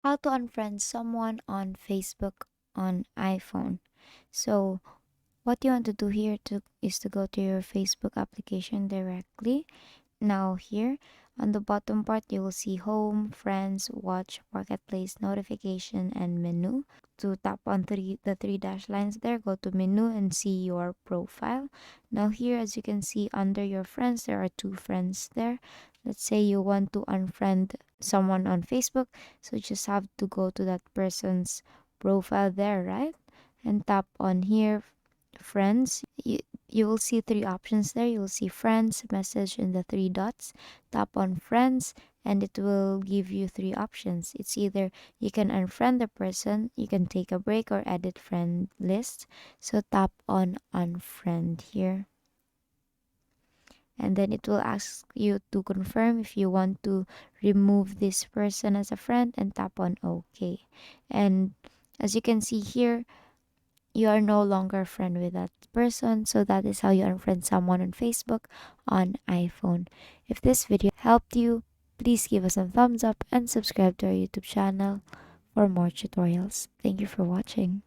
How to unfriend someone on Facebook on iPhone. So what you want to do here is to go to your Facebook application directly. Now here on the bottom part, you will see home, friends, watch, marketplace, notification, and menu. To tap on the three dash lines there, go to menu and see your profile. Now here, as you can see under your friends, there are two friends there. Let's say you want to unfriend someone on Facebook, so you just have to go to that person's profile there, right? And tap on here, friends. You will see three options there. You will see friends, message, and the three dots. Tap on friends, and it will give you three options. It's either you can unfriend the person, you can take a break, or edit friend list. So tap on unfriend here. And then it will ask you to confirm if you want to remove this person as a friend, and tap on OK. And as you can see here, you are no longer a friend with that person. So that is how you unfriend someone on Facebook on iPhone. If this video helped you, please give us a thumbs up and subscribe to our YouTube channel for more tutorials. Thank you for watching.